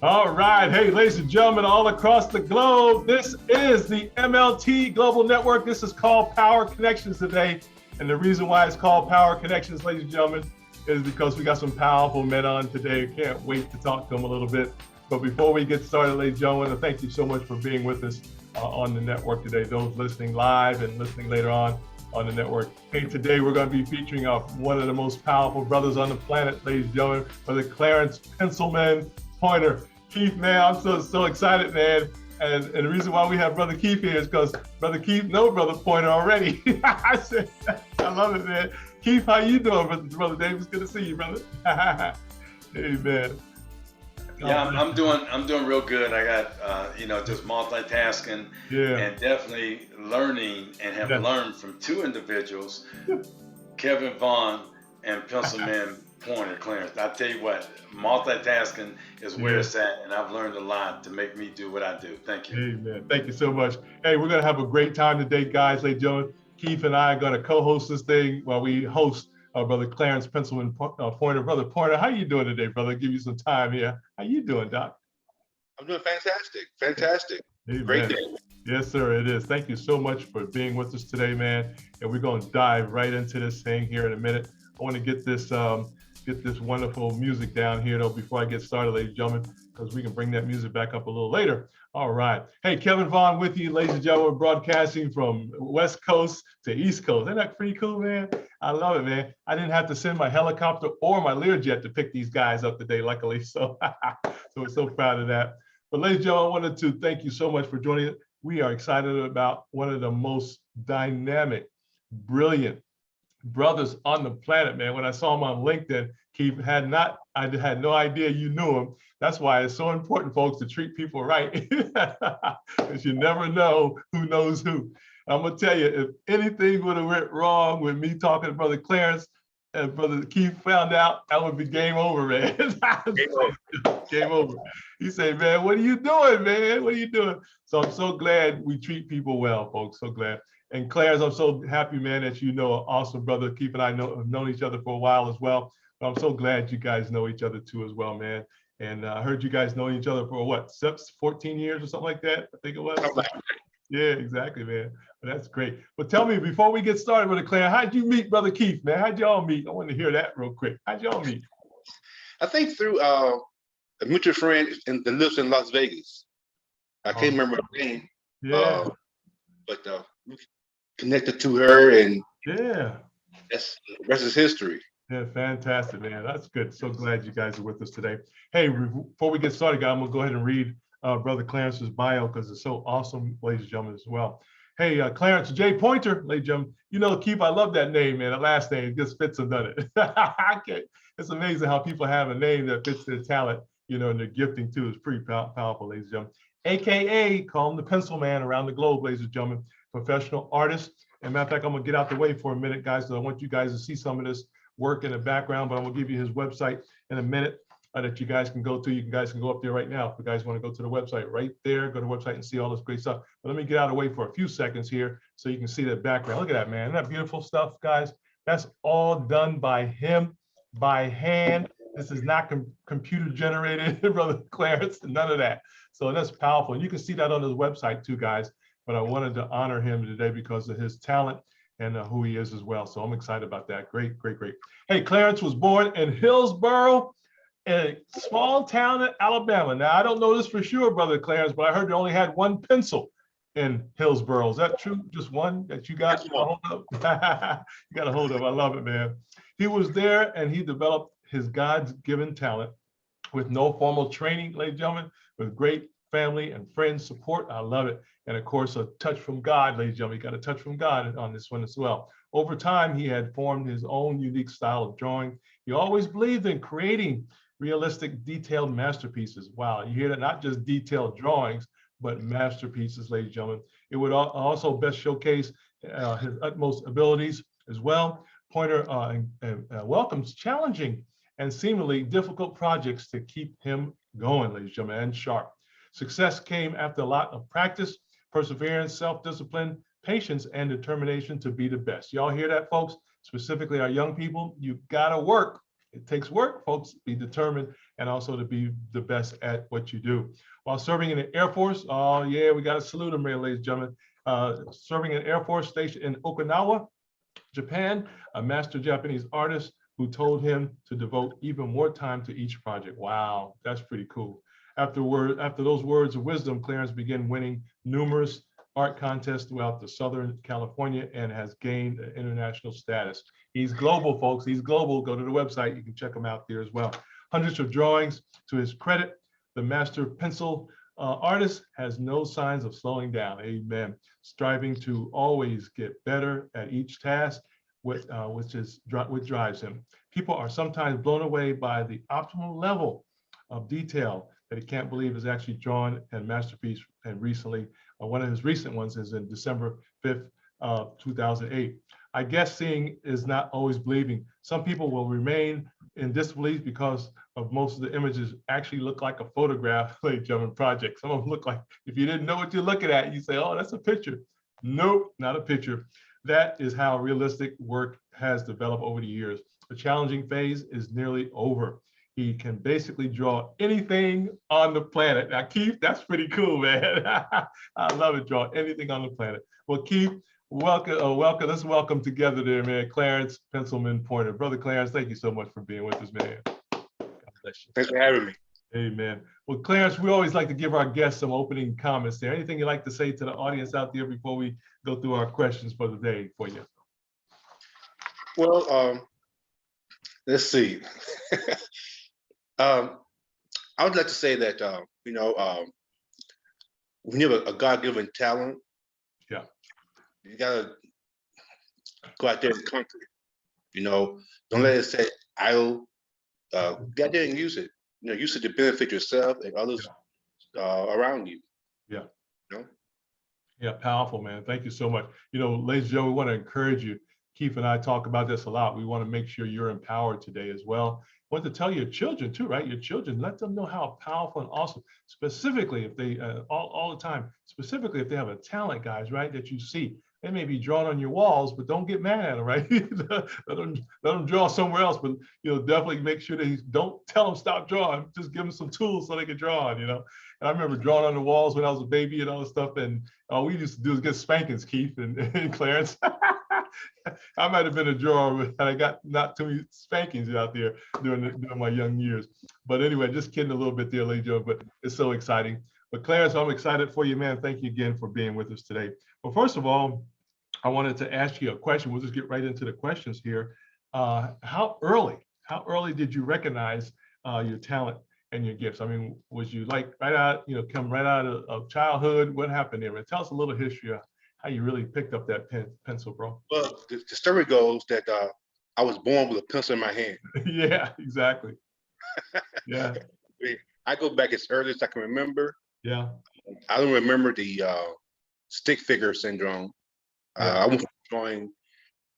All right. Hey, ladies and gentlemen, all across the globe, this is the MLT Global Network. This is called Power Connections today. And the reason why it's called Power Connections, ladies and gentlemen, is because we got some powerful men on today. Can't wait to talk to them a little bit. But before we get started, ladies and gentlemen, thank you so much for being with us on the network today. Those listening live and listening later on the network. Hey, today we're going to be featuring one of the most powerful brothers on the planet, ladies and gentlemen, Brother Clarence Pencilman Pointer. Keith, man, I'm so excited, man. And the reason why we have Brother Keith here is because Brother Keith knows Brother Pointer already. I said, I love it, man. Keith, how you doing, Brother Davis? Good to see you, brother. Hey, man. Yeah, I'm doing real good. I got just multitasking and definitely learning and have learned from two individuals, Kevin Vaughan and Pencilman Pointer Clarence. I tell you what, multitasking is where it's at, and I've learned a lot to make me do what I do. Thank you. Hey, man, thank you so much. Hey, we're gonna have a great time today, guys. Ladies and gentlemen, Keith and I are gonna co-host this thing while we host Brother Clarence Pencilman Pointer. Brother Pointer, how you doing today, brother? Give you some time here. How you doing, Doc? I'm doing fantastic. Hey, great day. Yes, sir, it is. Thank you so much for being with us today, man. And we're gonna dive right into this thing here in a minute. I want to get this wonderful music down here though before I get started, ladies and gentlemen, because we can bring that music back up a little later. All right. Hey, Kevin Vaughan with you, ladies and gentlemen, broadcasting from West Coast to East Coast. Isn't that pretty cool, man? I love it, man. I didn't have to send my helicopter or my Learjet to pick these guys up today, luckily. So, so we're so proud of that. But ladies and gentlemen, I wanted to thank you so much for joining us. We are excited about one of the most dynamic, brilliant brothers on the planet, man. When I saw him on LinkedIn, I had no idea you knew him. That's why it's so important, folks, to treat people right, because you never know who knows who. I'm gonna tell you, if anything would have went wrong with me talking to Brother Clarence and Brother Keith found out, that would be game over, man. Game over. He said, man, what are you doing, man? What are you doing? So I'm so glad we treat people well, folks. So glad. And Clarence, I'm so happy, man, that you know an awesome brother. Keith and I have known each other for a while as well. But I'm so glad you guys know each other too as well, man. And I heard you guys know each other for what, 14 years or something like that? I think it was. Yeah, exactly, man. But that's great. But tell me, before we get started, Brother Clarence, how'd you meet Brother Keith, man? How'd y'all meet? I want to hear that real quick. How'd y'all meet? I think through a mutual friend that lives in Las Vegas. I can't remember her name. Yeah. But connected to her, and yeah, the rest is history. Yeah, fantastic, man. That's good. So glad you guys are with us today. Hey, before we get started, guys, I'm gonna go ahead and read Brother Clarence's bio because it's so awesome, ladies and gentlemen, as well. Hey, Clarence J. Pointer, ladies and gentlemen. You know, Keith, I love that name, man. The last name just fits and done it. It's amazing how people have a name that fits their talent, you know, and their gifting too. Is pretty powerful, ladies and gentlemen. AKA, call him the Pencil Man around the globe, ladies and gentlemen. Professional artist. And matter of fact, I'm gonna get out the way for a minute, guys, because I want you guys to see some of this work in the background, but I'm gonna give you his website in a minute that you guys can go to. You guys can go up there right now. If you guys want to go to the website right there, go to the website and see all this great stuff. But let me get out of the way for a few seconds here so you can see that background. Look at that, man. Isn't that beautiful stuff, guys? That's all done by him, by hand. This is not computer generated, Brother Clarence, none of that. So that's powerful. And you can see that on his website too, guys. But I wanted to honor him today because of his talent and who he is as well. So I'm excited about that. Great. Hey, Clarence was born in Hillsboro, a small town in Alabama. Now, I don't know this for sure, Brother Clarence, but I heard they only had one pencil in Hillsboro. Is that true? Just one that you got a hold of? You got a hold of. I love it, man. He was there and he developed his God's given talent with no formal training, ladies and gentlemen, with great family and friends support. I love it. And of course, a touch from God, ladies and gentlemen. You got a touch from God on this one as well. Over time, he had formed his own unique style of drawing. He always believed in creating realistic, detailed masterpieces. Wow, you hear that? Not just detailed drawings, but masterpieces, ladies and gentlemen. It would also best showcase his utmost abilities as well. Pointer welcomes challenging and seemingly difficult projects to keep him going, ladies and gentlemen, and sharp. Success came after a lot of practice, perseverance, self-discipline, patience, and determination to be the best. Y'all hear that, folks? Specifically our young people, you gotta work It takes work, folks. Be determined and also to be the best at what you do. While serving in the Air Force, oh yeah, we got to salute him, ladies and gentlemen. Serving in Air Force station in Okinawa, Japan, a master Japanese artist who told him to devote even more time to each project. Wow, that's pretty cool. After those words of wisdom, Clarence began winning numerous art contests throughout the Southern California and has gained an international status. He's global, folks. He's global. Go to the website. You can check him out there as well. Hundreds of drawings to his credit. The master pencil artist has no signs of slowing down. Amen. Striving to always get better at each task, which drives him. People are sometimes blown away by the optimal level of detail that he can't believe is actually drawn and masterpiece. And recently, one of his recent ones is in December 5th, 2008. I guess seeing is not always believing. Some people will remain in disbelief because of most of the images actually look like a photograph, like German project. Some of them look like, if you didn't know what you're looking at, you say, oh, that's a picture. Nope, not a picture. That is how realistic work has developed over the years. The challenging phase is nearly over. He can basically draw anything on the planet. Now, Keith, that's pretty cool, man. I love it, draw anything on the planet. Well, Keith, welcome. Let's welcome together there, man. Clarence, Pencilman, Pointer. Brother Clarence, thank you so much for being with us, man. God bless you. Thanks for having me. Amen. Well, Clarence, we always like to give our guests some opening comments there. Anything you'd like to say to the audience out there before we go through our questions for the day for you? Well, let's see. I would like to say that, when you have a God-given talent, yeah, you gotta go out there and conquer it. Don't let it stay idle. Get out there and use it. Use it to benefit yourself and others around you. Yeah. You know? Yeah, powerful, man. Thank you so much. Ladies and gentlemen, we want to encourage you. Keith and I talk about this a lot. We want to make sure you're empowered today as well. I want to tell your children too, right? Your children, let them know how powerful and awesome, specifically if they, all the time, specifically if they have a talent, guys, right, that you see. They may be drawn on your walls, but don't get mad at them, right? let them draw somewhere else, but definitely make sure they don't tell them stop drawing. Just give them some tools so they can draw on, And I remember drawing on the walls when I was a baby and all this stuff, and all we used to do is get spankings, Keith and Clarence. I might have been a drawer, but I got not too many spankings out there during my young years. But anyway, just kidding a little bit there, ladies and gentlemen, but it's so exciting. But Clarence, I'm excited for you, man. Thank you again for being with us today. Well, first of all, I wanted to ask you a question. We'll just get right into the questions here. How early did you recognize your talent and your gifts? I mean, was you like right out, come right out of childhood? What happened there? Man, tell us a little history of how you really picked up that pencil, bro. Well, the story goes that I was born with a pencil in my hand. Yeah, exactly. Yeah. I go back as early as I can remember. Yeah. I don't remember the stick figure syndrome. I went from drawing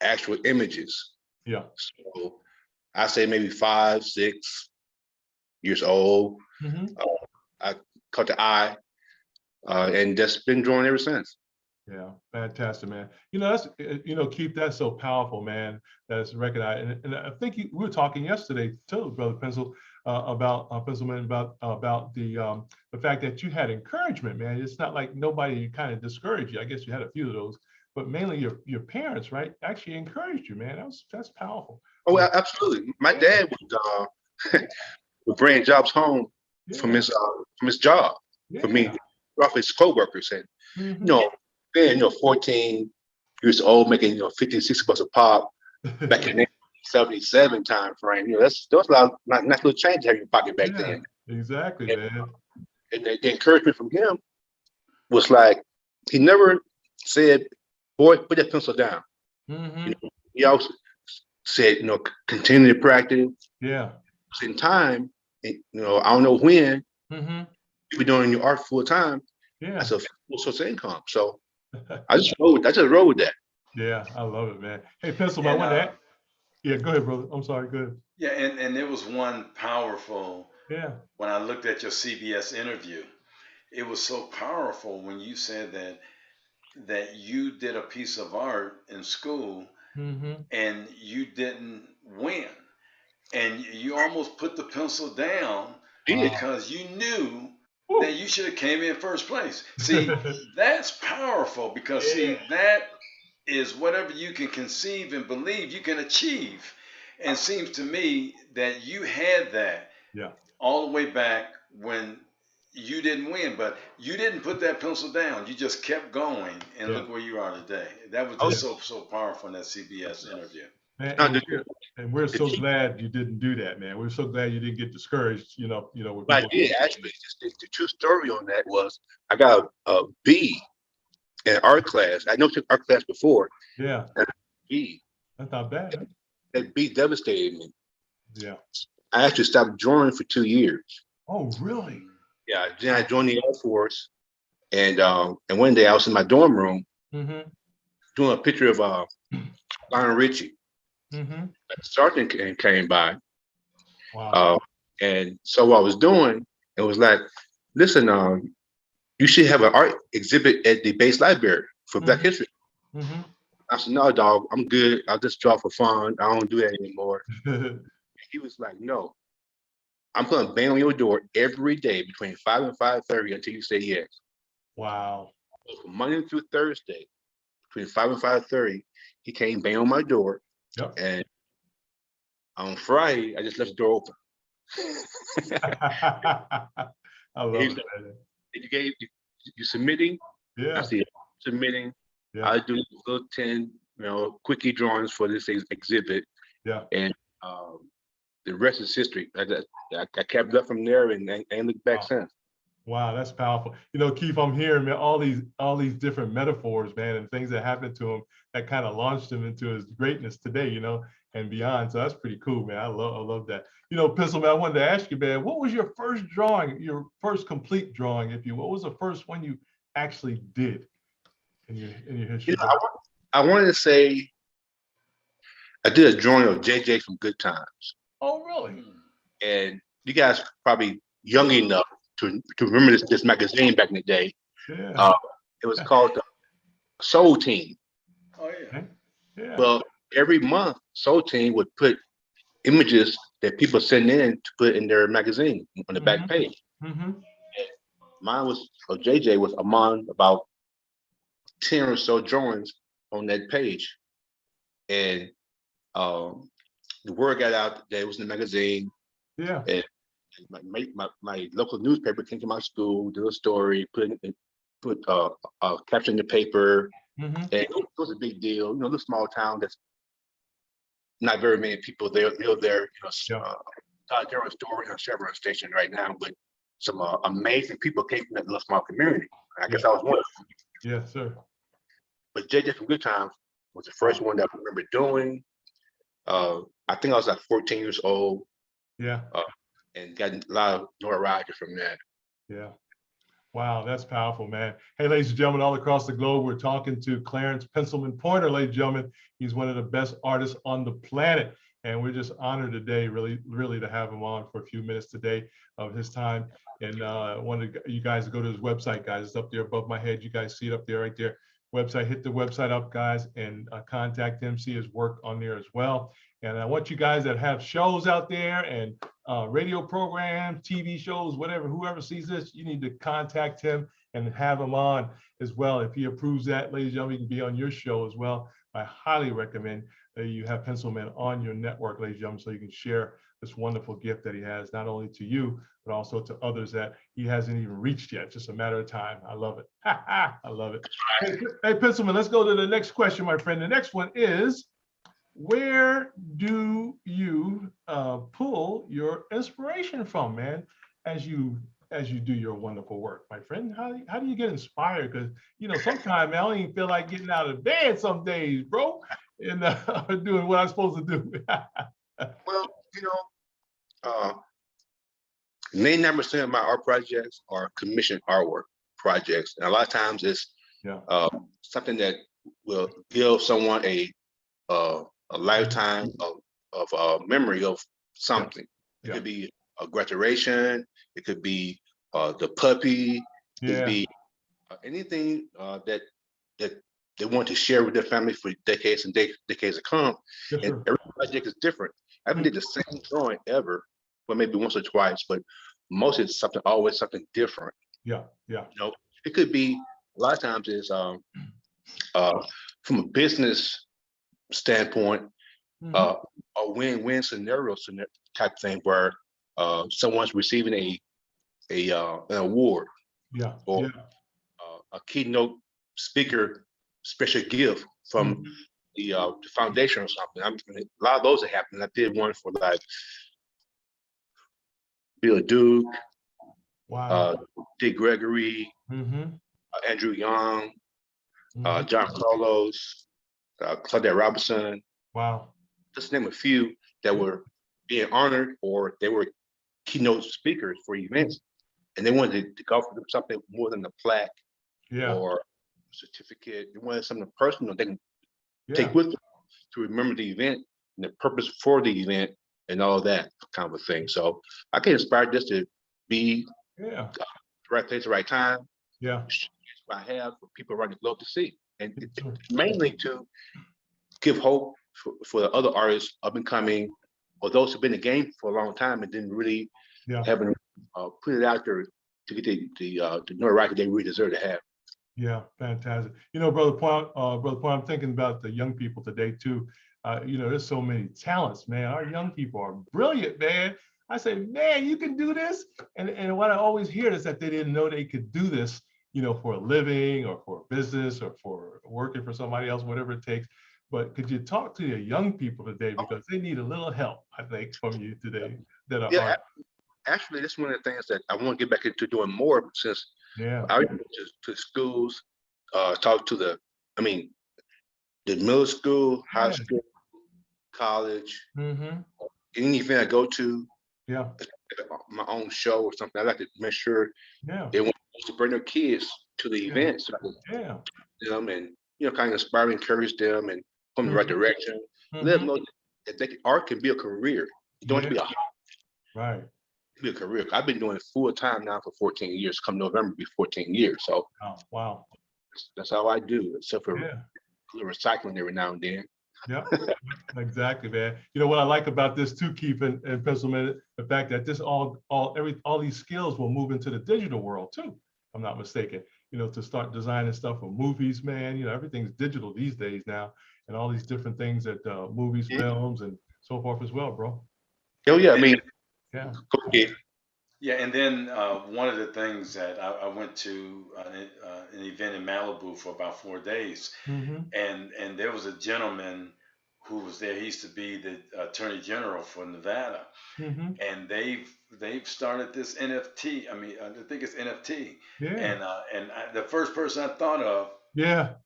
actual images. Yeah. So I say maybe 5, 6 years old. Mm-hmm. I caught the eye and just been drawing ever since. Yeah, fantastic, man. That's Keith, that's so powerful, man. That's recognized, and I think we were talking yesterday too, Brother Pencil, about Pencilman, about the fact that you had encouragement, man. It's not like nobody kind of discouraged you. I guess you had a few of those, but mainly your parents, right, actually encouraged you, man. That's powerful. Oh, absolutely. My dad would bring jobs home from his job for me, off his co-workers, and 14 years old, making 50, 60 bucks a pop back in the 77 time frame. There was a lot of nice little change to have in your pocket back then. Exactly, man. And the encouragement from him was like, he never said, "Boy, put that pencil down." He also said, continue to practice. Yeah. In time, I don't know when. You'll be doing your art full time. Yeah. That's a full source of income. So I just roll with that. Yeah, I love it, man. Hey, Pencilman, I want that. Yeah, go ahead, brother. I'm sorry, go ahead. Yeah, and there was one powerful, yeah, when I looked at your CBS interview, it was so powerful when you said that you did a piece of art in school and you didn't win. and you almost put the pencil down Yeah. because you knew Woo. that you should have came in first place. See, that's powerful because Yeah. see, that is whatever you can conceive and believe you can achieve. And it seems to me that you had that Yeah. all the way back when you didn't win, but you didn't put that pencil down. You just kept going, and Yeah. look where you are today. That was I was, just so powerful in that CBS interview. Man, no, and we're the so chief glad you didn't do that, man. We're so glad you didn't get discouraged, when I people. did actually. The true story on that was I got a B in art class. I know took art class before. Yeah, And B, that's not bad. Huh? that B devastated me. Yeah. I actually stopped drawing for 2 years. Oh, really? Yeah, then I joined the Air Force, and one day I was in my dorm room Mm-hmm. doing a picture of Lionel Richie. Mm-hmm. Sergeant came by, Wow. uh, and so what I was doing, it was like, listen, you should have an art exhibit at the base library for Black Mm-hmm. History. Mm-hmm. I said, no, dog, I'm good. I'll just draw for fun. I don't do that anymore. He was like, no, I'm gonna bang on your door every day between 5 and 5:30 until you say yes. Wow. So from Monday through Thursday, between 5 and 5:30, he came bang on my door. Yep. And on Friday, I just left the door open. I love He's it, like, man. you submitting? I Yeah. see submitting. Yeah. I do little 10, quickie drawings for this exhibit, Yeah. and the rest is history. I kept up from there and ain't looked back Wow. since. Wow, that's powerful. Keith, I'm hearing, man, all these different metaphors, man, and things that happened to him that kind of launched him into his greatness today, and beyond. So that's pretty cool, man. I love that. Pencilman, I wanted to ask you, man, what was your first drawing, your first complete drawing, if you what was the first one you actually did in your history book? I wanted to say I did a drawing of JJ from Good Times, Oh, really? and you guys probably young enough to remember this magazine back in the day. Yeah. It was called the Soul Team. Oh yeah. Okay. Yeah. Well, every month, Soul Team would put images that people send in to put in their magazine on the back page. Mm-hmm. Mine was, or JJ was among about 10 or so drawings on that page. And the word got out that it was in the magazine. Yeah. And my local newspaper came to my school, did a story, put caption in the paper. Mm-hmm. And it was a big deal. The small town that's not very many people there live there. They're a story on Chevron Station right now, but some amazing people came from that little small community. I guess I was one of them. Yes, sir. But JJ from Good Times was the first one that I remember doing. I think I was like 14 years old. Yeah. And got a lot of notoriety from that. Yeah. Wow, that's powerful, man. Hey, ladies and gentlemen, all across the globe, we're talking to Clarence Pencilman Pointer, ladies and gentlemen. He's one of the best artists on the planet. And we're just honored today, really, really, to have him on for a few minutes today of his time. And I wanted you guys to go to his website, guys. It's up there above my head. You guys see it up there, right there. Website, hit the website up, guys, and contact him, see his work on there as well. And I want you guys that have shows out there and radio programs, TV shows, whatever, whoever sees this, you need to contact him and have him on as well. If he approves that, ladies and gentlemen, he can be on your show as well. I highly recommend that you have Pencilman on your network, ladies and gentlemen, so you can share this wonderful gift that he has, not only to you, but also to others that he hasn't even reached yet. Just a matter of time. I love it. I love it. Hey, Pencilman, let's go to the next question, my friend. The next one is, where do you pull your inspiration from, man, as you do your wonderful work, my friend? How do you get inspired? Because sometimes, man, I don't even feel like getting out of bed some days, bro, and doing what I'm supposed to do. Well, 99% of my art projects are commissioned artwork projects, and a lot of times it's something that will give someone a lifetime of memory of something. It could be a graduation. It could be the puppy. It could be anything that they want to share with their family for decades and decades to come. Yes, And sir. every project is different. I haven't did the same drawing ever, well, maybe once or twice, but most it's something, always something different. Yeah, yeah. You know, it could be a lot of times is from a business standpoint, a win-win scenario type thing where someone's receiving an award Yeah, or yeah. a keynote speaker special gift from the foundation or something. A lot of those are happening. I did one for like Bill Duke, Wow. Dick Gregory, Andrew Young, John Carlos, Claudette Robinson. Wow. Just name a few that were being honored or they were keynote speakers for events. And they wanted to go for something more than a plaque or certificate. They wanted something personal they can take with them to remember the event and the purpose for the event and all that kind of a thing. So I get inspired just to be the right place, the right time. Yeah. What I have for people around the globe to see. And mainly to give hope for the other artists up and coming or those who've been in the game for a long time and didn't really haven't put it out there to get the notoriety they really deserve to have. Yeah, fantastic. You know, Brother Point, I'm thinking about the young people today too. You know, there's so many talents, man. Our young people are brilliant, man. I say, man, you can do this. And what I always hear is that they didn't know they could do this, you know, for a living or for a business or for working for somebody else, whatever it takes. But could you talk to your young people today, because they need a little help, I think, from you today that are actually, that's one of the things that I want to get back into doing more since I went to schools, talk to the middle school, high school, college, any event I go to, my own show or something, I like to make sure they want to bring their kids to the event so I can them and kind of inspire, encourage them and put them in the right direction. Let them know that art can be a career. You don't have to be a hobby. Right. Be a career. I've been doing it full time now for 14 years. Come November, be 14 years. So wow. That's how I do, except for recycling every now and then. Yeah, exactly, man. You know what I like about this too, Keith and Pencilman, the fact that this all these skills will move into the digital world too, if I'm not mistaken. You know, to start designing stuff for movies, man. You know, everything's digital these days now, and all these different things that movies, films, and so forth as well, bro. Oh yeah, I mean, yeah, and then one of the things that I went to an event in Malibu for about 4 days, and there was a gentleman who was there. He used to be the Attorney General for Nevada, and they've started this NFT. I mean, I think it's NFT. And the first person I thought of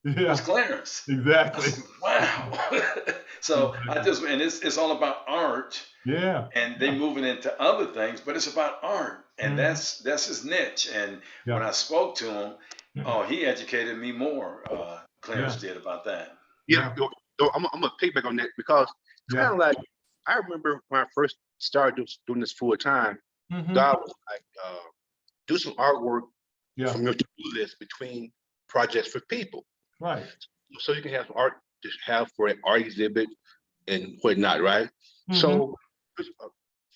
was Clarence. Exactly. Said, wow. So I just, and it's all about art. And they moving into other things, but it's about art, and that's his niche. And when I spoke to him, he educated me more. Clarence did about that. I'm gonna piggyback on that because it's kind of like I remember when I first started doing this full time. God was like, do some artwork from your to-do list between projects for people, right? So you can have some art to have for an art exhibit and whatnot, right? So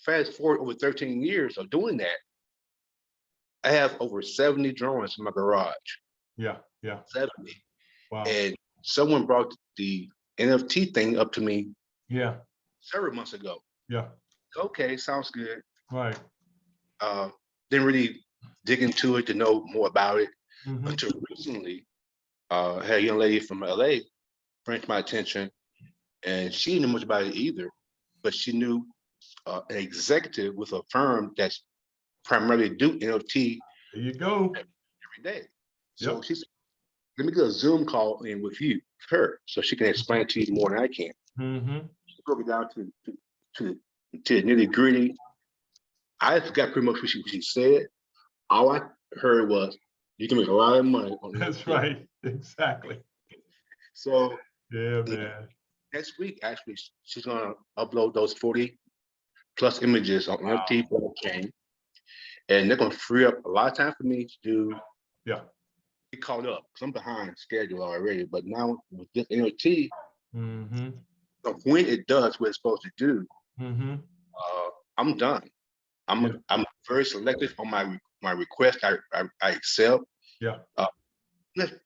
fast forward over 13 years of doing that, I have over 70 drawings in my garage. 70. Wow. And someone brought the NFT thing up to me several months ago. Okay, sounds good. Right. Didn't really dig into it to know more about it until recently. I had a young lady from LA bring to my attention, and she didn't know much about it either, but she knew an executive with a firm that's primarily do NFT. There you go. Every day. So she said, let me get a Zoom call in with her, so she can explain it to you more than I can. She broke it down to the nitty gritty. I forgot pretty much what she said. All I heard was, you can make a lot of money on that. That's right. Exactly. So man. Next week, actually, she's gonna upload those 40 plus images on NFT blockchain, and they're gonna free up a lot of time for me to do. Get caught up because I'm behind schedule already. But now with this NFT, so when it does what it's supposed to do, I'm done. I'm very selective on my request. I accept. Yeah.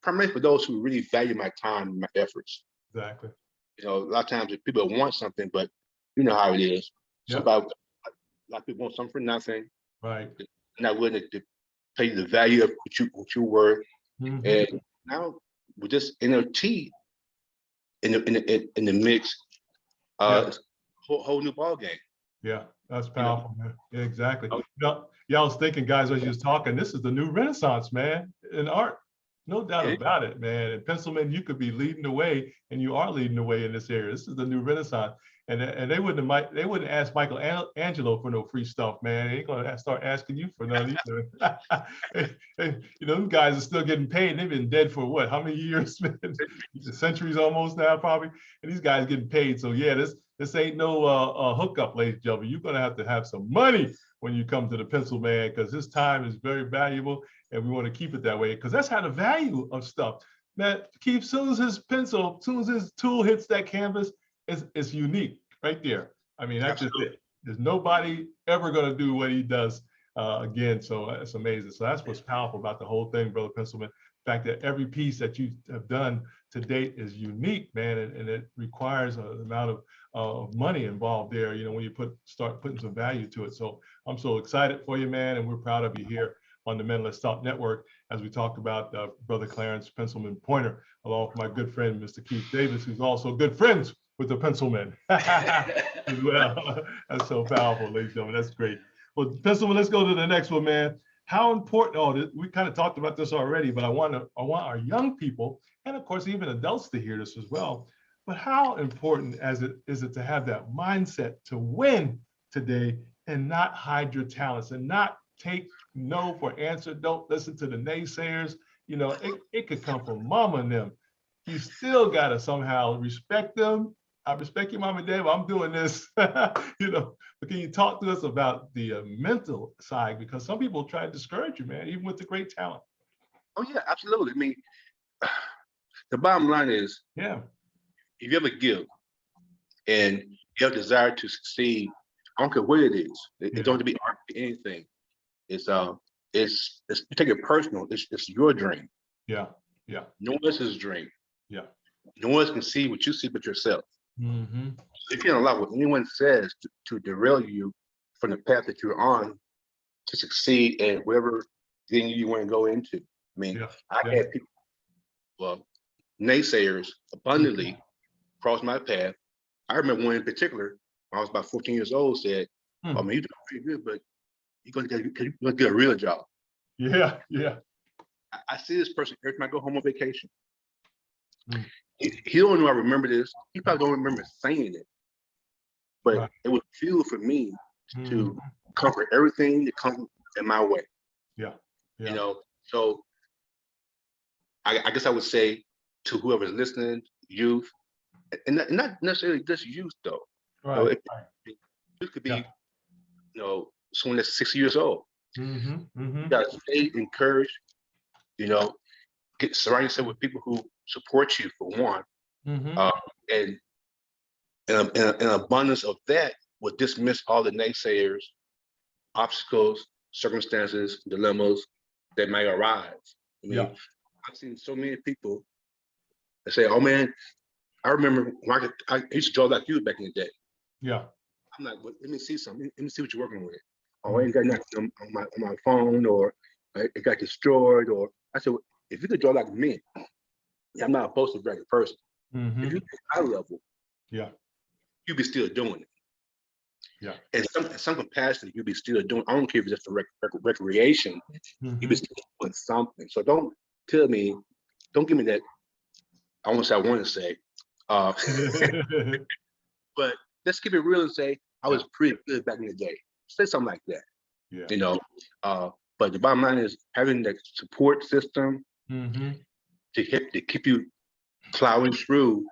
Primarily for those who really value my time and my efforts. Exactly. You know, a lot of times if people want something, but you know how it is. Yep. A lot of people want something for nothing. Right. They're not willing to pay the value of what you worth. And now with this NLT in the mix, whole new ball game. Yeah, that's powerful, man. Yeah, exactly. No, yeah, I was thinking, guys, as you was talking, this is the new renaissance, man, in art. No doubt about it, man. And Pencilman, you could be leading the way, and you are leading the way in this area. This is the new renaissance. And they wouldn't ask Michelangelo for no free stuff, man. They ain't gonna start asking you for none either. And, you know, them guys are still getting paid. They've been dead for what? How many years? Centuries almost now, probably. And these guys getting paid. So yeah, this ain't no hookup, ladies and gentlemen. You're gonna have some money when you come to the pencil man, because his time is very valuable, and we want to keep it that way, because that's how the value of stuff. Man, Keith, soon as his tool hits that canvas, it's unique right there. I mean, that's just it. There's nobody ever going to do what he does again. So it's amazing. So that's what's powerful about the whole thing, Brother Pencilman. The fact that every piece that you have done to date is unique, man, and it requires an amount of money involved there, you know, when you start putting some value to it. So I'm so excited for you, man, and we're proud of you here on the Men Let's Talk Network as we talk about Brother Clarence Pencilman Pointer, along with my good friend, Mr. Keith Davis, who's also good friends with the Pencilman as well. That's so powerful, ladies and gentlemen. That's great. Well, Pencilman, let's go to the next one, man. How important, we kind of talked about this already, but I want our young people, and of course, even adults, to hear this as well. But how important is it to have that mindset to win today and not hide your talents and not take no for answer? Don't listen to the naysayers. You know, it could come from mama and them. You still got to somehow respect them. I respect you, mom and dad, but I'm doing this, you know. But can you talk to us about the mental side? Because some people try to discourage you, man, even with the great talent. Oh yeah, absolutely. I mean, the bottom line is, yeah, if you ever give and you have a desire to succeed, I don't care what it is. It don't have to be art, anything. It's you take it personal. It's your dream. Yeah, yeah. No one else's dream. Yeah. No one else can see what you see but yourself. Mm-hmm. You can't allow what anyone says to derail you from the path that you're on to succeed at whatever thing you want to go into. I mean, I had people, well, naysayers abundantly cross my path. I remember one in particular, when I was about 14 years old, said, "Oh man, you're doing pretty good, but you're gonna get a real job." Yeah, yeah. I see this person every time I go home on vacation. He don't know I remember this. He probably don't remember saying it, but it was fuel for me to comfort everything that comes in my way. Yeah, yeah. You know, so I guess I would say to whoever's listening, youth, and not necessarily just youth though. Right. You know, it could be, you know, someone that's 60 years old. You gotta stay encouraged. You know, surround yourself with people who support you, for one, and an abundance of that will dismiss all the naysayers, obstacles, circumstances, dilemmas that may arise. I mean, I've seen so many people that say, "Oh man, I remember when I used to draw like you back in the day." Yeah. I'm like, well, let me see something. Let me see what you're working with. Oh, I ain't got nothing on my phone, or it got destroyed. Or I said, well, if you could draw like me, I'm not opposed to a bragging person. If you get high level, you'd be still doing it. Yeah. And some capacity, you'd be still doing. I don't care if it's just for recreation. You'd be still doing something. So don't tell me, don't give me that. I want to say, but let's keep it real and say I was pretty good back in the day. Say something like that. Yeah. You know, but the bottom line is having that support system to keep you plowing through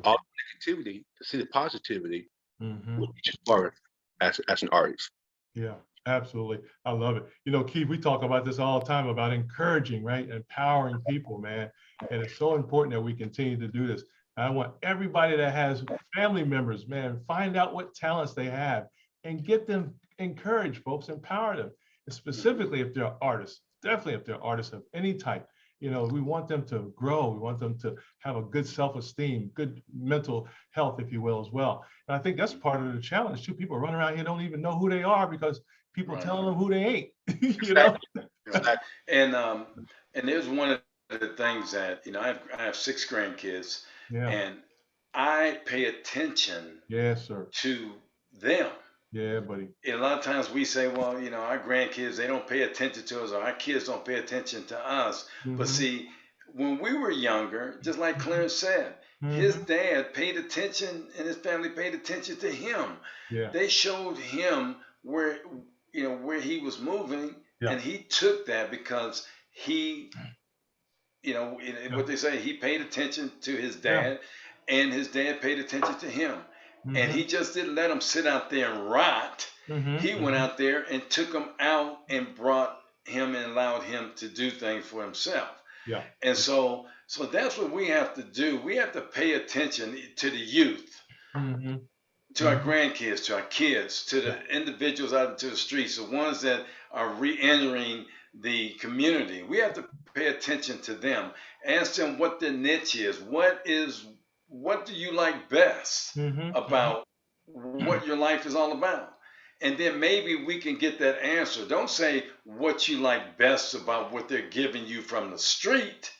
all the negativity to see the positivity, which is far as an artist. Yeah, absolutely. I love it. You know, Keith, we talk about this all the time about encouraging, right? Empowering people, man. And it's so important that we continue to do this. I want everybody that has family members, man, find out what talents they have and get them encouraged, folks, empower them. And specifically if they're artists, definitely if they're artists of any type. We want them to grow. We want them to have a good self-esteem, good mental health, if you will, as well. And I think that's part of the challenge too. People run around here don't even know who they are because people telling them who they ain't. And there's one of the things that I have 6 grandkids, and I pay attention to them. Yeah, buddy. And a lot of times we say, well, our grandkids, they don't pay attention to us, or our kids don't pay attention to us. But see, when we were younger, just like Clarence said, his dad paid attention and his family paid attention to him. They showed him where he was moving, and he took that because he, what they say, he paid attention to his dad, and his dad paid attention to him. And he just didn't let him sit out there and rot. He went out there and took him out and brought him and allowed him to do things for himself. And so that's what we have to do. We have to pay attention to the youth, to our grandkids, to our kids, to the individuals out into the streets, the ones that are re-entering the community. We have to pay attention to them. Ask them what their niche is. What do you like best about what your life is all about? And then maybe we can get that answer. Don't say what you like best about what they're giving you from the street.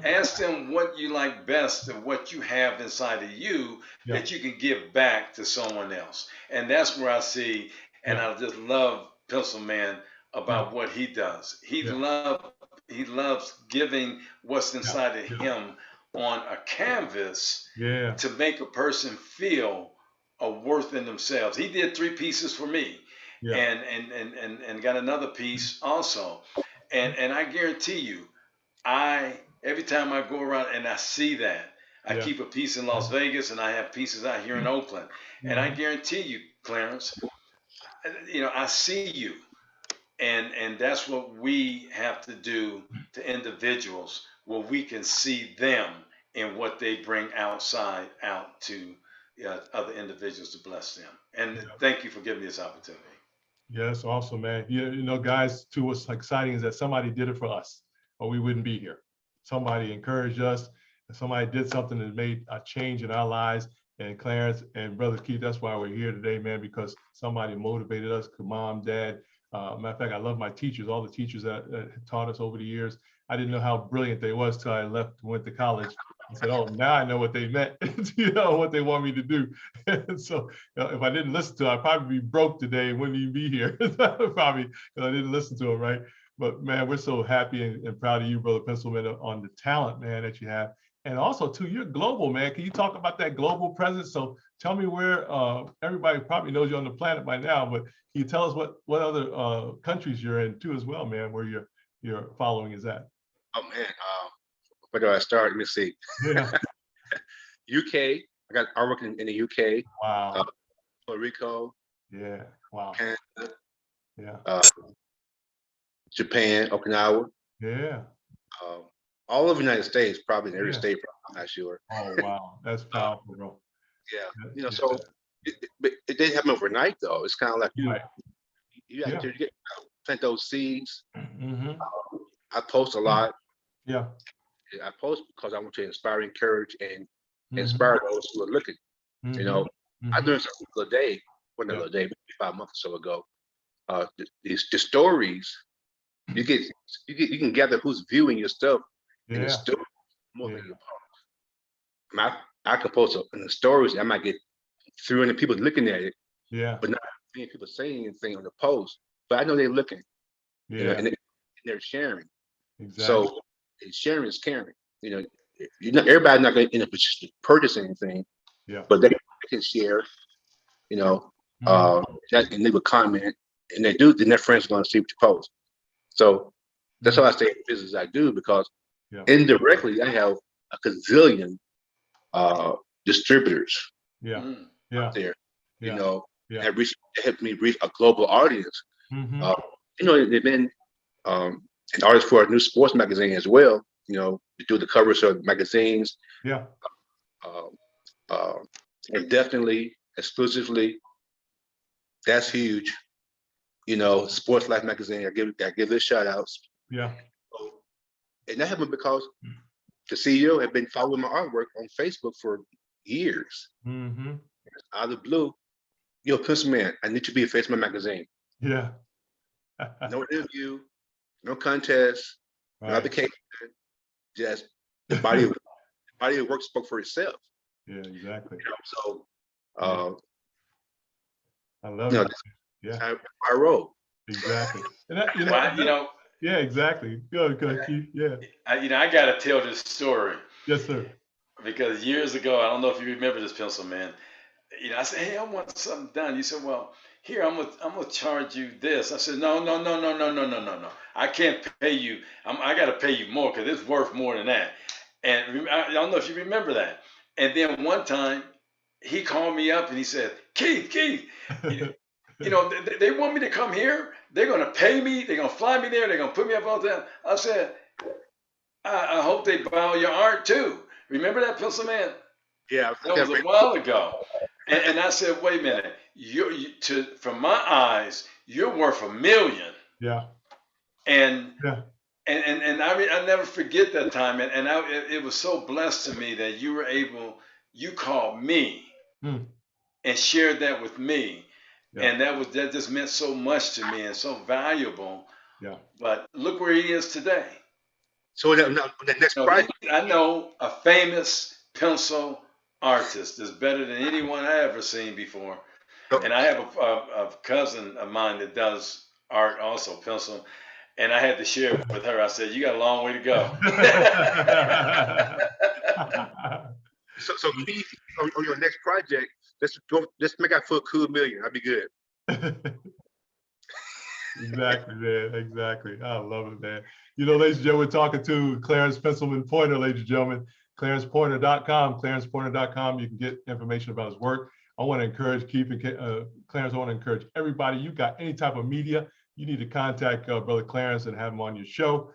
Ask them what you like best of what you have inside of you that you can give back to someone else. And that's where I see, and I just love Pencilman about what he does. He loves giving what's inside of him on a canvas to make a person feel a worth in themselves. He did 3 pieces for me, and got another piece also. And I guarantee you, every time I go around and I see that, I keep a piece in Las Vegas and I have pieces out here in Oakland. And I guarantee you, Clarence, I see you. And that's what we have to do to individuals, where we can see them and what they bring out to other individuals to bless them. And thank you for giving me this opportunity. Yes, awesome, man. Guys, too, what's exciting is that somebody did it for us, or we wouldn't be here. Somebody encouraged us, and somebody did something that made a change in our lives. And Clarence and Brother Keith, that's why we're here today, man, because somebody motivated us, mom, dad. Matter of fact, I love my teachers, all the teachers that taught us over the years. I didn't know how brilliant they was till I went to college. I said, oh, now I know what they meant, what they want me to do. And so if I didn't listen to it, I'd probably be broke today and wouldn't even be here. Probably because I didn't listen to them, right? But man, we're so happy and proud of you, Brother Pencilman, on the talent, man, that you have. And also, too, you're global, man. Can you talk about that global presence? So tell me where, everybody probably knows you on the planet by now, but can you tell us what other countries you're in, too, as well, man, where your following is at? Oh, man. Where do I start? Let me see. UK. I work in the UK. Wow. Puerto Rico. Yeah. Wow. Canada. Yeah. Japan, Okinawa. Yeah. All over the United States, probably in every state, I'm not sure. Oh, wow. That's powerful, bro. Yeah. So it didn't happen overnight, though. It's kind of like you have to plant those seeds. I post a lot. Yeah. I post because I want to inspire, encourage, and inspire those who are looking. I learned something the other day, maybe 5 months or so ago. The stories you can gather who's viewing your stuff in the story more than your post. I can post in the stories, I might get 300 people looking at it, but not many people saying anything on the post. But I know they're looking, and they're sharing. Exactly. So sharing is caring. Everybody's not going to end up purchasing anything, but they can share. And leave a comment, and then their friends are going to see what you post. So that's how I stay in the business I do, because indirectly I have a gazillion distributors out there. That helped me reach a global audience. They've been an artist for a new sports magazine as well. To do the covers of magazines. indefinitely, exclusively. That's huge. Sports Life magazine. I give it shout outs. Yeah. And that happened because the CEO had been following my artwork on Facebook for years. Mm-hmm. Out of the blue, Pencilman, I need you to be a face of my magazine. Yeah. No interview, no contest, no application, just the body of work spoke for itself. Yeah, exactly. So I love it. Yeah. I roll. Exactly. And that, yeah, exactly. Go, Keith. Yeah. I got to tell this story. Yes, sir. Because years ago, I don't know if you remember this, Pencilman. I said, hey, I want something done. You said, well, here, I'm gonna charge you this. I said, no. I can't pay you. I got to pay you more because it's worth more than that. And I don't know if you remember that. And then one time, he called me up and he said, Keith, they want me to come here. They're going to pay me. They're going to fly me there. They're going to put me up all the time. I said, I hope they buy your art too. Remember that, Pencilman? Yeah. That was a while ago. And I said, wait a minute. From my eyes, you're worth $1 million. Yeah. And I never forget that time. And it was so blessed to me that you called me and shared that with me. Yeah. And that just meant so much to me and so valuable. Yeah. But look where he is today. So the next project, I know a famous pencil artist is better than anyone I ever seen before. And I have a cousin of mine that does art also, pencil. And I had to share it with her. I said, you got a long way to go. So Keith, on your next project, let's make our foot cool $1 million. I'll be good. Exactly, man. Exactly. I love it, man. Ladies and gentlemen, we're talking to Clarence Pencilman Pointer, ladies and gentlemen. ClarencePointer.com. ClarencePointer.com. You can get information about his work. I want to encourage Keith and Clarence. I want to encourage everybody. You got any type of media, you need to contact Brother Clarence and have him on your show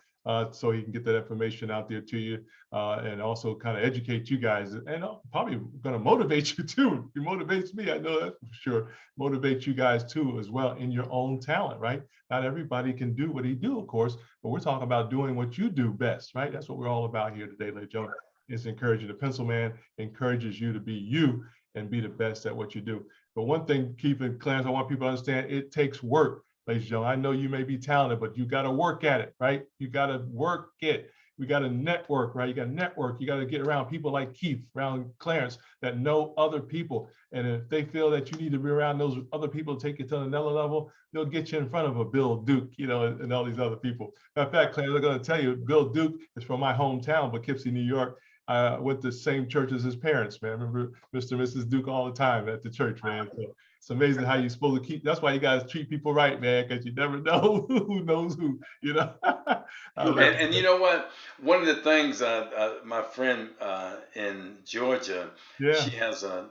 so he can get that information out there to you and also kind of educate you guys and probably going to motivate you too. He motivates me. I know that for sure. Motivate you guys too as well in your own talent, right? Not everybody can do what he do, of course, but we're talking about doing what you do best, right? That's what we're all about here today, ladies and gentlemen. It's encouraging. The Pencilman encourages you to be you and be the best at what you do. But one thing, Keith and Clarence, I want people to understand, it takes work, ladies and gentlemen. I know you may be talented, but you got to work at it, right? You got to work it. We got to network, right? You got to network. You got to get around people like Keith, around Clarence that know other people. And if they feel that you need to be around those other people to take you to another level, they'll get you in front of a Bill Duke, and all these other people. Matter of fact, Clarence, I'm going to tell you, Bill Duke is from my hometown, Poughkeepsie, New York. I went to the same church as his parents, man. I remember Mr. and Mrs. Duke all the time at the church, man. So it's amazing how you're supposed to keep. That's why you guys treat people right, man, because you never know who knows who, And you know what? One of the things, my friend in Georgia, she has a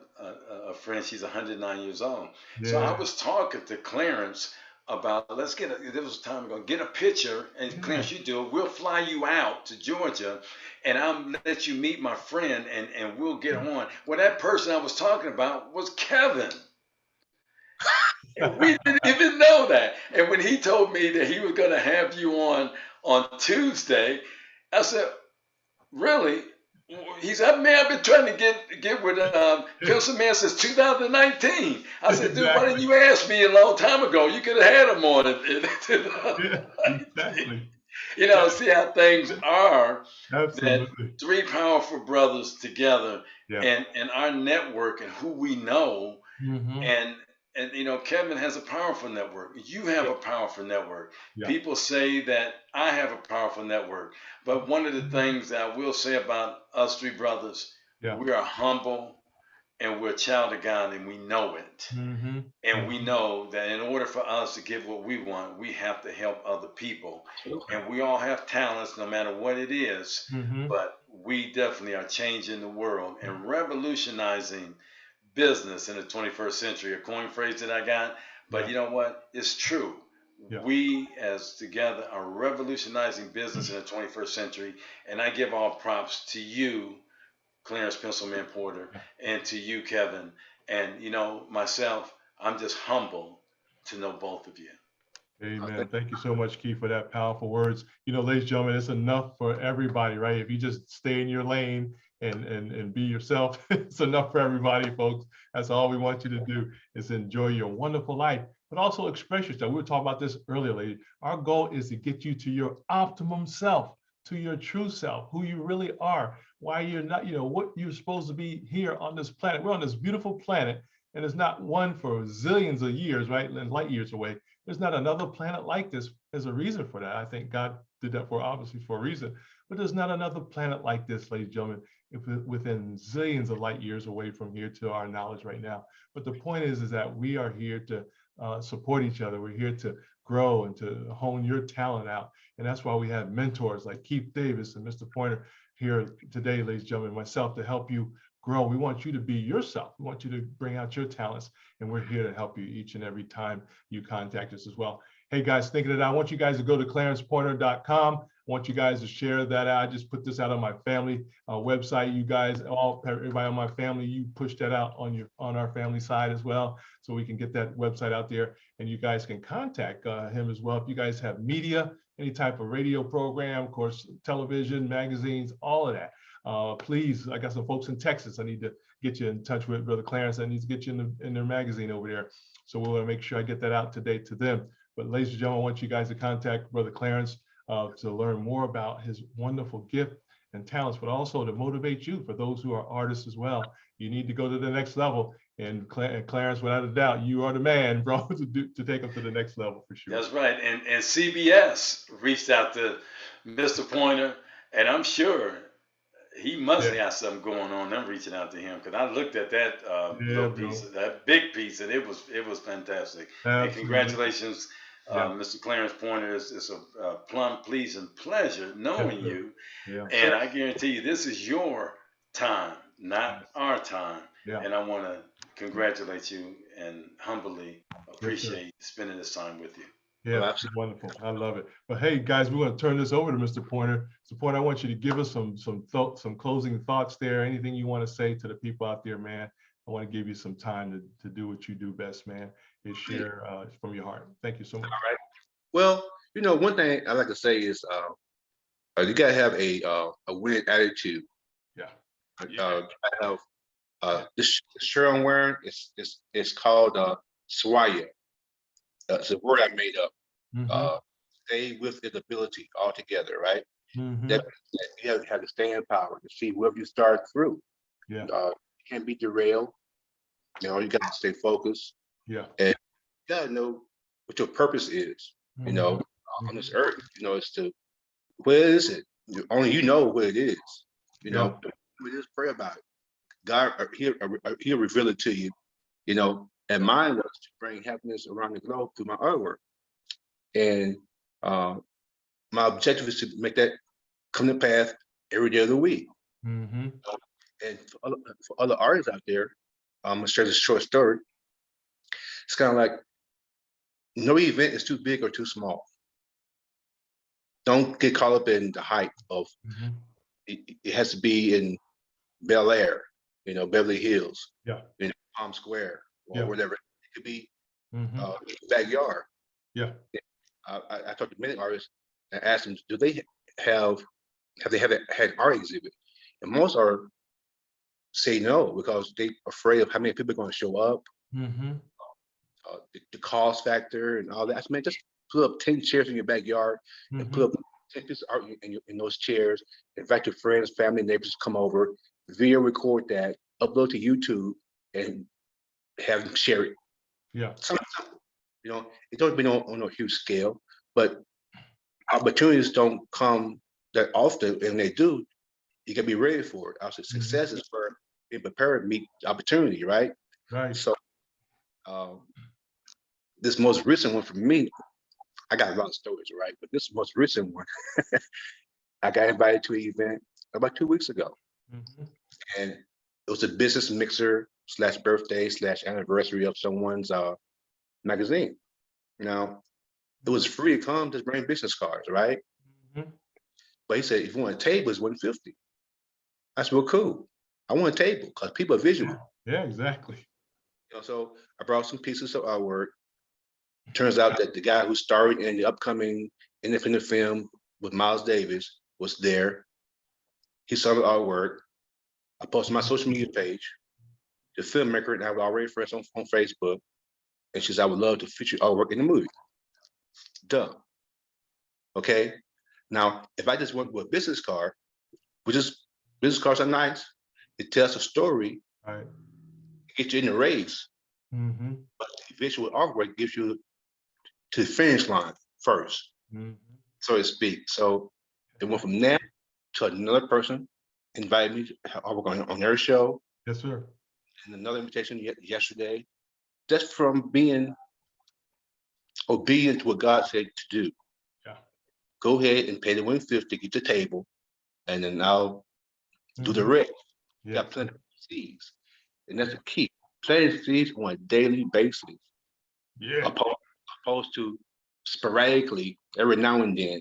friend. She's 109 years old. Yeah. So I was talking to Clarence about there was a time ago, get a picture, and Clarence, you do it. We'll fly you out to Georgia, and I'll let you meet my friend, and we'll get on. Well, that person I was talking about was Kevin. And we didn't even know that. And when he told me that he was going to have you on Tuesday, I said, really? He said, man, I've been trying to get with Pencilman since 2019. I said, dude, why didn't you ask me a long time ago? You could have had him on it. Exactly. See how things are. Absolutely. That three powerful brothers together and our network and who we know. And Kevin has a powerful network. You have a powerful network. Yeah. People say that I have a powerful network. But one of the things that I will say about us three brothers, we are humble and we're a child of God and we know it. And we know that in order for us to get what we want, we have to help other people. And we all have talents no matter what it is. But we definitely are changing the world and revolutionizing business in the 21st century, a coin phrase that I got, but you know what? It's true. We as together are revolutionizing business in the 21st century, and I give all props to you Clarence Pencilman Porter, and to you, Kevin. And, myself, I'm just humble to know both of you. Amen. Thank you so much, Keith, for that powerful words. Ladies and gentlemen, it's enough for everybody, right? If you just stay in your lane and be yourself, it's enough for everybody, folks. That's all we want you to do is enjoy your wonderful life, but also express yourself. We were talking about this earlier, lady. Our goal is to get you to your optimum self, to your true self, who you really are, why you're not, what you're supposed to be here on this planet. We're on this beautiful planet, and it's not one for zillions of years, right? And light years away. There's not another planet like this. There's a reason for that. I think God did that obviously for a reason, but there's not another planet like this, ladies and gentlemen, within zillions of light years away from here to our knowledge right now. But the point is that we are here to support each other. We're here to grow and to hone your talent out. And that's why we have mentors like Keith Davis and Mr. Pointer here today, ladies and gentlemen, myself, to help you grow. We want you to be yourself. We want you to bring out your talents, and we're here to help you each and every time you contact us as well. Hey guys, thinking it out, I want you guys to go to clarencepointer.com. I want you guys to share that out. I just put this out on my family website. You guys, everybody on my family, you push that out on our family side as well, so we can get that website out there, and you guys can contact him as well. If you guys have media, any type of radio program, of course, television, magazines, all of that. Please, I got some folks in Texas I need to get you in touch with, Brother Clarence. I need to get you in their magazine over there. So we want to make sure I get that out today to them. But ladies and gentlemen, I want you guys to contact Brother Clarence to learn more about his wonderful gift and talents, but also to motivate you, for those who are artists as well. You need to go to the next level. And Clarence, without a doubt, you are the man, bro, to take them to the next level for sure. That's right. And CBS reached out to Mr. Pointer, and I'm sure he must have something going on. Them reaching out to him, because I looked at that little piece, that big piece, and it was fantastic. Absolutely. And congratulations, Mr. Clarence Pointer. It's a plum pleasing pleasure knowing you. Yeah. And I guarantee you, this is your time, not our time. Yeah. And I want to congratulate you and humbly appreciate spending this time with you. Yeah, that's wonderful. I love it. But hey, guys, we're going to turn this over to Mr. Pointer. Mr. Pointer, I want you to give us some closing thoughts there. Anything you want to say to the people out there, man? I want to give you some time to do what you do best, man. Is share from your heart. Thank you so much. All right. Well, one thing I like to say is you gotta have a winning attitude. Yeah. I have this shirt I'm wearing. It's called Swaya. It's a word I made up. Mm-hmm. Stay with its ability altogether, right? Mm-hmm. That you have the staying power to see wherever you start through. Yeah. You can't be derailed. You got to stay focused. Yeah. And you got to know what your purpose is. Mm-hmm. On this earth, it's to, where is it? Only you know what it is. We just pray about it. God, he'll reveal it to you. And mine was to bring happiness around the globe through my artwork. And my objective is to make that come to pass every day of the week. Mm-hmm. And for other artists out there, I'm gonna share this short story. It's kind of like, no event is too big or too small. Don't get caught up in the hype of, it has to be in Bel Air, Beverly Hills, Palm Square, or whatever. It could be backyard. Yeah. I talked to many artists and asked them, do they have they had an art exhibit? And most are say no, because they're afraid of how many people are going to show up, the cost factor and all that. I said, man, just put up 10 chairs in your backyard and put up 10 pieces of art in those chairs. Invite your friends, family, neighbors to come over, video record that, upload to YouTube, and have them share it. Yeah. It don't be on a huge scale, but opportunities don't come that often, and they do. You can be ready for it. Our success is for being prepared to meet the opportunity, right? Right. So this most recent one for me, I got a lot of stories, right? But this most recent one, I got invited to an event about 2 weeks ago. And it was a business mixer / birthday / anniversary of someone's magazine. Now, it was free to come, just bring business cards, right? But he said, if you want a table, it's $150. I said, well, cool. I want a table because people are visual. Yeah, exactly. You know, so I brought some pieces of artwork. Turns out that the guy who starred in the upcoming independent film with Miles Davis was there. He saw the artwork. I posted my social media page. The filmmaker and I were already friends on Facebook. And she said, I would love to feature artwork in the movie. Duh. Okay. Now, if I just went with a business card, which is business cards are nice, it tells a story, Right. get you in the race. But the visual artwork gives you to the finish line first, so to speak. So it went from there to another person invited me to artwork on their show. Yes, sir. And another invitation yesterday, just from being obedient to what God said to do. Yeah. Go ahead and pay the $150 to get the table, and then I'll do the rest. Yeah. Got plenty of seeds, and that's the key. Planting seeds on a daily basis. Yeah. Opposed to sporadically every now and then.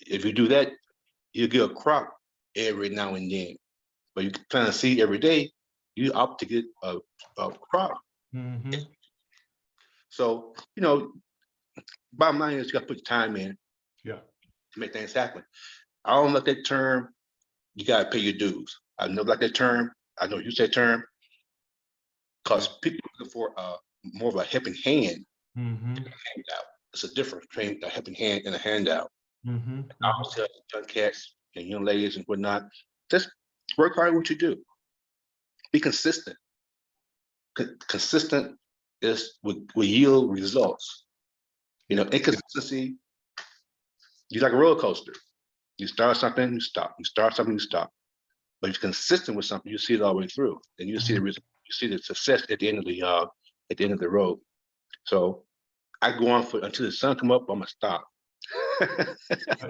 If you do that, you'll get a crop every now and then. But you plant a seed every day, you opt to get a crop. So, you know, bottom line is you got to put the time in to make things happen. I don't like that term, you got to pay your dues. I never like that term. I know you said term, because people are looking for more of a helping hand. Handout. It's a difference between a helping hand and a handout. I always tell young cats and young ladies and whatnot, just work hard at what you do. Be consistent. Consistent will yield results. You know, inconsistency, you're like a roller coaster. You start something, you stop. You start something, you stop. But if you're consistent with something, you see it all the way through, and you see the result. You see the success at the end of the road. So I go on until the sun come up. I'm gonna stop.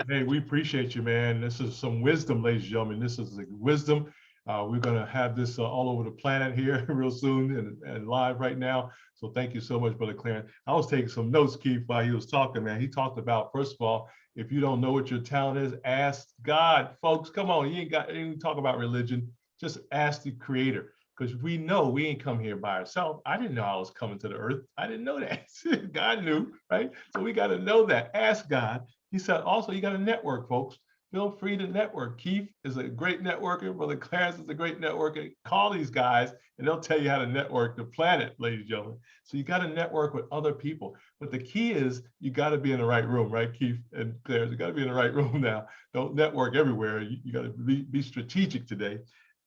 Hey, we appreciate you, man. This is some wisdom, ladies and gentlemen. This is the wisdom. We're going to have this all over the planet here real soon and live right now. So thank you so much, Brother Clarence. I was taking some notes, Keith, while he was talking, man. He talked about, first of all, if you don't know what your talent is, ask God. Folks, come on. You ain't talk about religion. Just ask the Creator. Because we know we ain't come here by ourselves. I didn't know I was coming to the earth. I didn't know that. God knew, right? So we got to know that. Ask God. He said, also, you got to network, folks. Feel free to network. Keith is a great networker. Brother Clarence is a great networker. Call these guys, and they'll tell you how to network the planet, ladies and gentlemen. So you got to network with other people. But the key is you got to be in the right room, right, Keith and Clarence? You got to be in the right room now. Don't network everywhere. You got to be strategic today.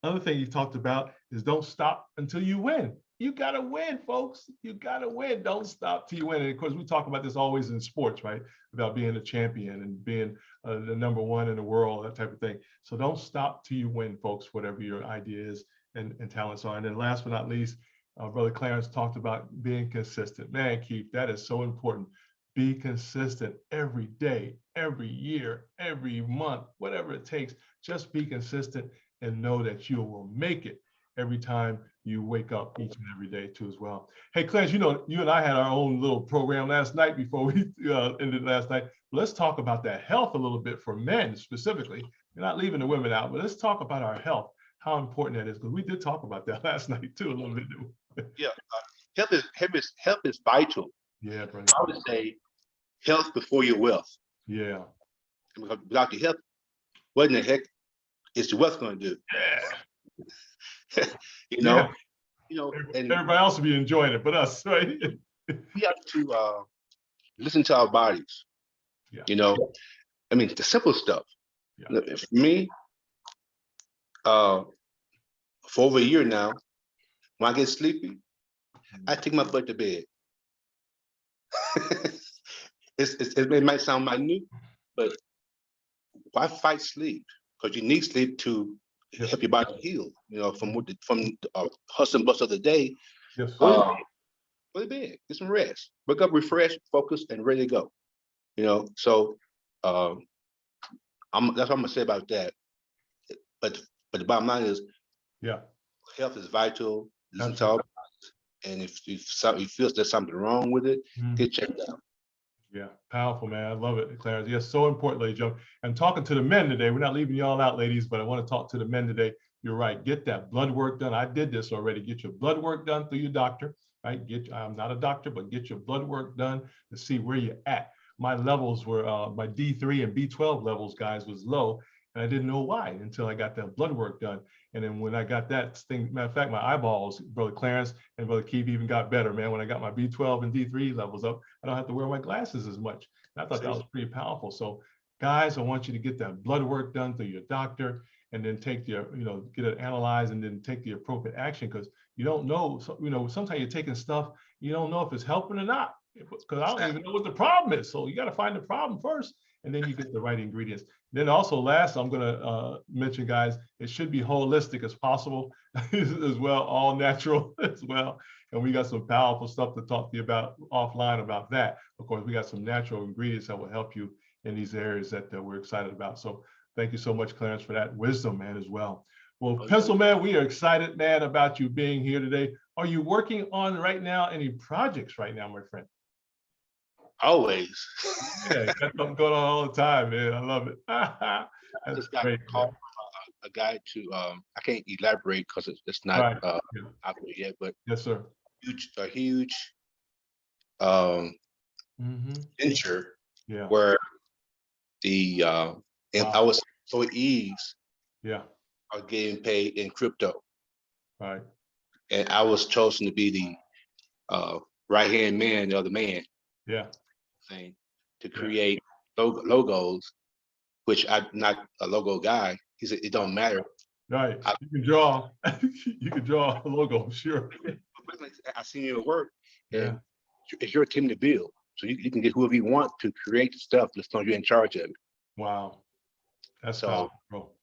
Another thing you talked about is don't stop until you win. You got to win, folks. You got to win. Don't stop till you win. And of course, we talk about this always in sports, right? About being a champion and being the number one in the world, that type of thing. So don't stop till you win, folks, whatever your idea is and talents are. And then last but not least, Brother Clarence talked about being consistent. Man, Keith, that is so important. Be consistent every day, every year, every month, whatever it takes. Just be consistent and know that you will make it every time you wake up each and every day too as well. Hey, Clarence, you know, you and I had our own little program last night before we ended last night. Let's talk about that health a little bit for men specifically. We're not leaving the women out, but let's talk about our health, how important that is, because we did talk about that last night too a little bit. Yeah, health is vital. Yeah, brother. I would say health before your wealth. Yeah. Without the health, what in the heck is the wealth going to do? Yeah. You know, and everybody else will be enjoying it, but us, right? We have to listen to our bodies. Yeah. You know, I mean, the simple stuff. Yeah. For me, for over a year now, when I get sleepy, I take my butt to bed. It might sound minute, but why fight sleep? Because you need sleep to help your body heal. You know, from the hustle and bustle of the day. Yes. Go to bed, get some rest, wake up refreshed, focused, and ready to go. You know, so that's what I'm gonna say about that. But the bottom line is, health is vital. Listen to our bodies, and if you feel there's something wrong with it, get checked out. Yeah, powerful, man. I love it, Clarence. Yes, so important, ladies and gentlemen. I'm talking to the men today. We're not leaving y'all out, ladies, but I want to talk to the men today. you're right. Get that blood work done. I did this already. Get your blood work done through your doctor, right? I'm not a doctor, but get your blood work done to see where you're at. My levels were, my D3 and B12 levels, guys, was low. And I didn't know why until I got that blood work done. And then when I got that thing, matter of fact, my eyeballs, Brother Clarence and Brother Keith, even got better, man. When I got my B12 and D3 levels up, I don't have to wear my glasses as much. And I thought that was pretty powerful. So guys, I want you to get that blood work done through your doctor, and then take your, get it analyzed, and then take the appropriate action, because you don't know, sometimes you're taking stuff, you don't know if it's helping or not, because I don't even know what the problem is. So you got to find the problem first, and then you get the right ingredients. Then also last, I'm going to mention, guys, it should be holistic as possible as well, all natural as well. And we got some powerful stuff to talk to you about offline about that. Of course, we got some natural ingredients that will help you in these areas that we're excited about. So thank you so much, Clarence, for that wisdom, man, as well. Well, Pencilman, we are excited, man, about you being here today. Are you working on right now any projects right now, my friend? Always. Yeah, got something going on all the time, man. I love it. I just got great, called from a guy to, I can't elaborate because it's not right. out there yet, but yes, sir. A huge venture Yeah. where the and I was employees are getting paid in crypto. Right. And I was chosen to be the right-hand man, the other man. Yeah. Thing to create logos, which I'm not a logo guy. He said it don't matter. Right. You can draw. You can draw a logo, sure. I seen your work, and it's your team to build. So you can get whoever you want to create the stuff, just know you're in charge of it. Wow. That's so powerful.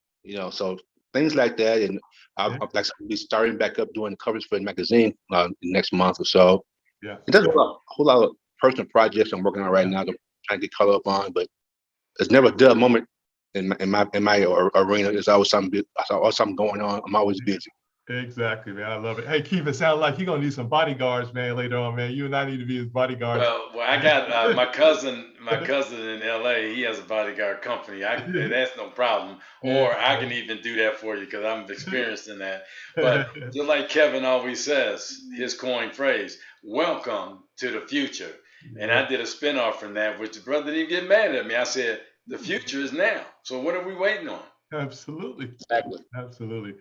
So things like that, and I'll be starting back up doing covers for the magazine next month or so. Yeah. And there's a whole lot of personal projects I'm working on right now that I'm trying to get caught up on, but there's never a dull moment in my arena. There's always something going on. I'm always busy. Exactly, man. I love it. Hey, Keith, it sounds like you're gonna need some bodyguards, man, later on, man. You and I need to be his bodyguards. Well, I got my cousin in LA. He has a bodyguard company. That's no problem. Or I can even do that for you because I'm experienced in that. But just like Kevin always says, his coin phrase, "Welcome to the future." And I did a spinoff from that, which the brother didn't get mad at me. I said, "The future is now. So what are we waiting on?" Absolutely. Exactly. Absolutely.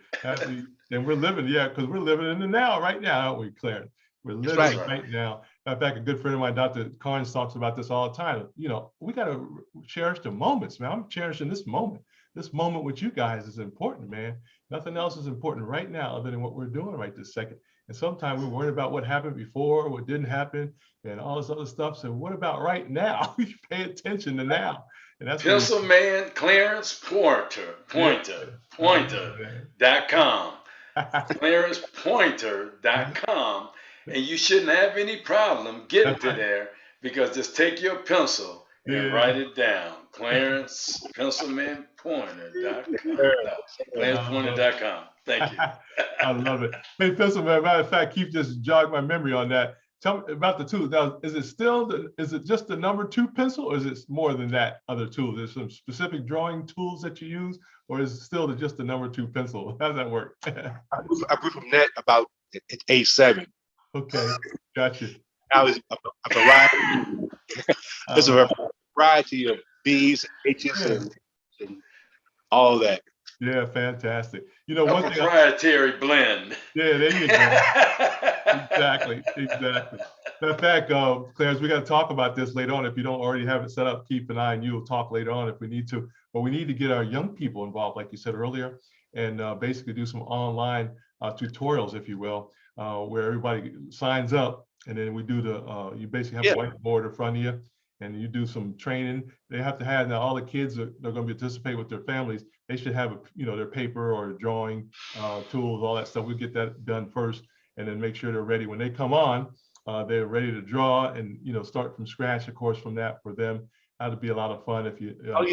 And we're living, because we're living in the now, right now, aren't we, Clarence? We're living right now. In fact, a good friend of mine, Dr. Clarence, talks about this all the time. We got to cherish the moments, man. I'm cherishing this moment. This moment with you guys is important, man. Nothing else is important right now other than what we're doing right this second. And sometimes we're worried about what happened before, what didn't happen, and all this other stuff. So what about right now? You pay attention to now. And that's Pencilman Clarence Pointer.com. ClarencePointer.com. And you shouldn't have any problem getting to there, because just take your pencil and write it down. Clarence Pencilman Pointer.com. ClarencePointer.com. Thank you. I love it. Hey, Pencilman, matter of fact, Keith just jogged my memory on that. Tell me about the tool. Now, is it just the number 2 pencil, or is it more than that other tool? There's some specific drawing tools that you use, or is it still just the number 2 pencil? How does that work? I grew from that about at age 7. Okay, gotcha. Now it's a variety. There's a variety of B's, H's, and all that. Yeah, fantastic. A proprietary blend. Yeah, there you go. Exactly. In fact, Clarence, we got to talk about this later on. If you don't already have it set up, keep an eye, and you'll talk later on if we need to. But we need to get our young people involved, like you said earlier, and basically do some online tutorials, if you will, where everybody signs up, and then we do you basically have a whiteboard in front of you, and you do some training. They have to have, now all the kids they're going to participate with their families. They should have their paper or drawing tools, all that stuff. We get that done first, and then make sure they're ready when they come on. They're ready to draw and start from scratch. Of course, from that for them, that'd be a lot of fun if you. Like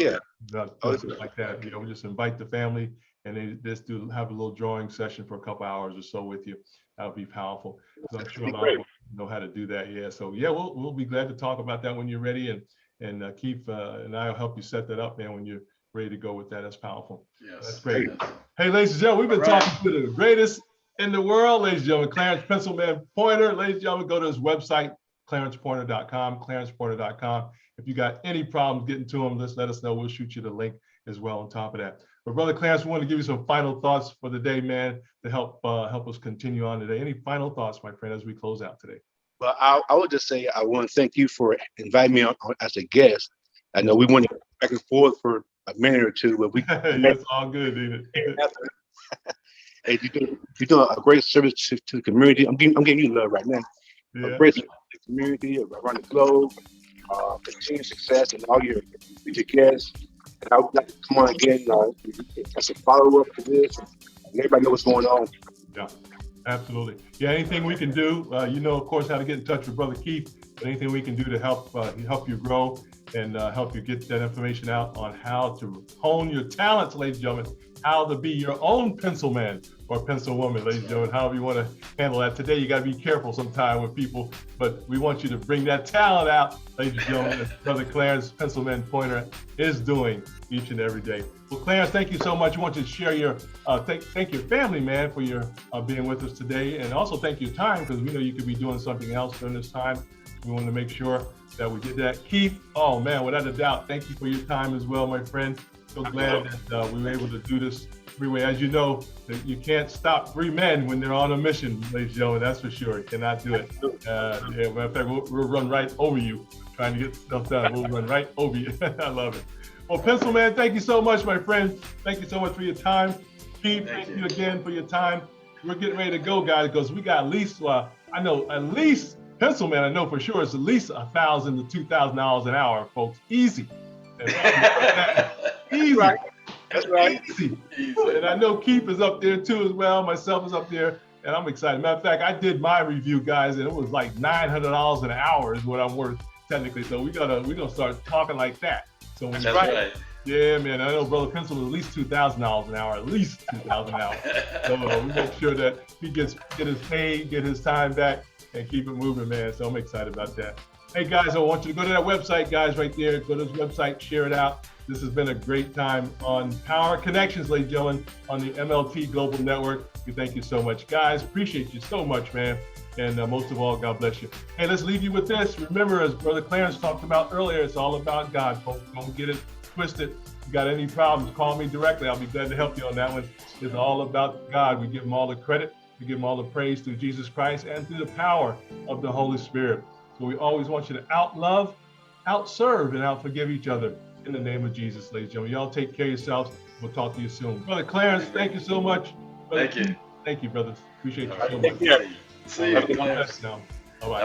that. We just invite the family, and they just have a little drawing session for a couple hours or so with you. That would be powerful. So I'm sure a lot of them know how to do that. Yeah. So we'll be glad to talk about that when you're ready, and Keith and I will help you set that up, man. When you're ready to go with that. That's powerful. Yes. That's great. Hey, ladies and gentlemen, we've been talking to the greatest in the world, ladies and gentlemen, Clarence Pencilman Pointer. Ladies and gentlemen, go to his website, clarencepointer.com, clarencepointer.com. If you got any problems getting to him, just let us know. We'll shoot you the link as well on top of that. But Brother Clarence, we want to give you some final thoughts for the day, man, to help us continue on today. Any final thoughts, my friend, as we close out today? Well, I would just say I want to thank you for inviting me on as a guest. I know we went back and forth for a minute or two, but we it's all good, dude. Hey, you're doing a great service to the community. I'm giving you love right now. Yeah. A great service to the community around the globe. Continued success and all your guests. And I would like to come on again as a follow-up to this, and everybody know what's going on. Yeah, absolutely. Yeah, anything we can do, you know, of course, how to get in touch with Brother Keith, but anything we can do to help you grow and help you get that information out on how to hone your talents, ladies and gentlemen, how to be your own pencil man or pencil woman, ladies and gentlemen, however you want to handle that. Today, you got to be careful sometime with people, but we want you to bring that talent out, ladies and gentlemen, as Brother Clarence Pencilman Pointer is doing each and every day. Well, Clarence, thank you so much. I want you to share your, thank your family, man, for your being with us today, and also thank your time, because we know you could be doing something else during this time. We want to make sure that we did that. Keith, oh man, without a doubt, thank you for your time as well, my friend. So glad that we were able to do this freeway. As you know, you can't stop three men when they're on a mission, ladies and gentlemen, that's for sure. You cannot do it. Yeah, matter of fact, we'll run right over you trying to get stuff done. We'll run right over you. I love it. Well, Pencilman, thank you so much, my friend. Thank you so much for your time. Keith, thank you again for your time. We're getting ready to go, guys, because we got at least, I know at least, Pencilman, I know for sure it's at least $1,000 to $2,000 an hour, folks. Easy. Easy. Right. That's right. Easy. And I know Keith is up there too as well. Myself is up there, and I'm excited. Matter of fact, I did my review, guys, and it was like $900 an hour is what I'm worth technically. So we're gonna start talking like that. So that's right. Yeah, man. I know Brother Pencil is at least $2,000 an hour, at least $2,000 an hour. So we make sure that he get his pay, get his time back, and keep it moving, man. So I'm excited about that. Hey guys, I want you to go to that website, guys, right there. Go to this website, share it out. This has been a great time on Power Connections, ladies and gentlemen, on the MLT Global Network. We thank you so much, guys. Appreciate you so much, man. And most of all, God bless you. Hey, let's leave you with this. Remember, as Brother Clarence talked about earlier, it's all about God, folks. Don't get it twisted. If you got any problems, call me directly. I'll be glad to help you on that one. It's all about God. We give him all the credit. We give him all the praise through Jesus Christ and through the power of the Holy Spirit. So we always want you to out-love, out-serve, and out-forgive each other in the name of Jesus, ladies and gentlemen. Y'all take care of yourselves. We'll talk to you soon. Brother Clarence, thank you so much. Brother, thank you. Thank you, brothers. Appreciate you so much. Take care. See you. Now.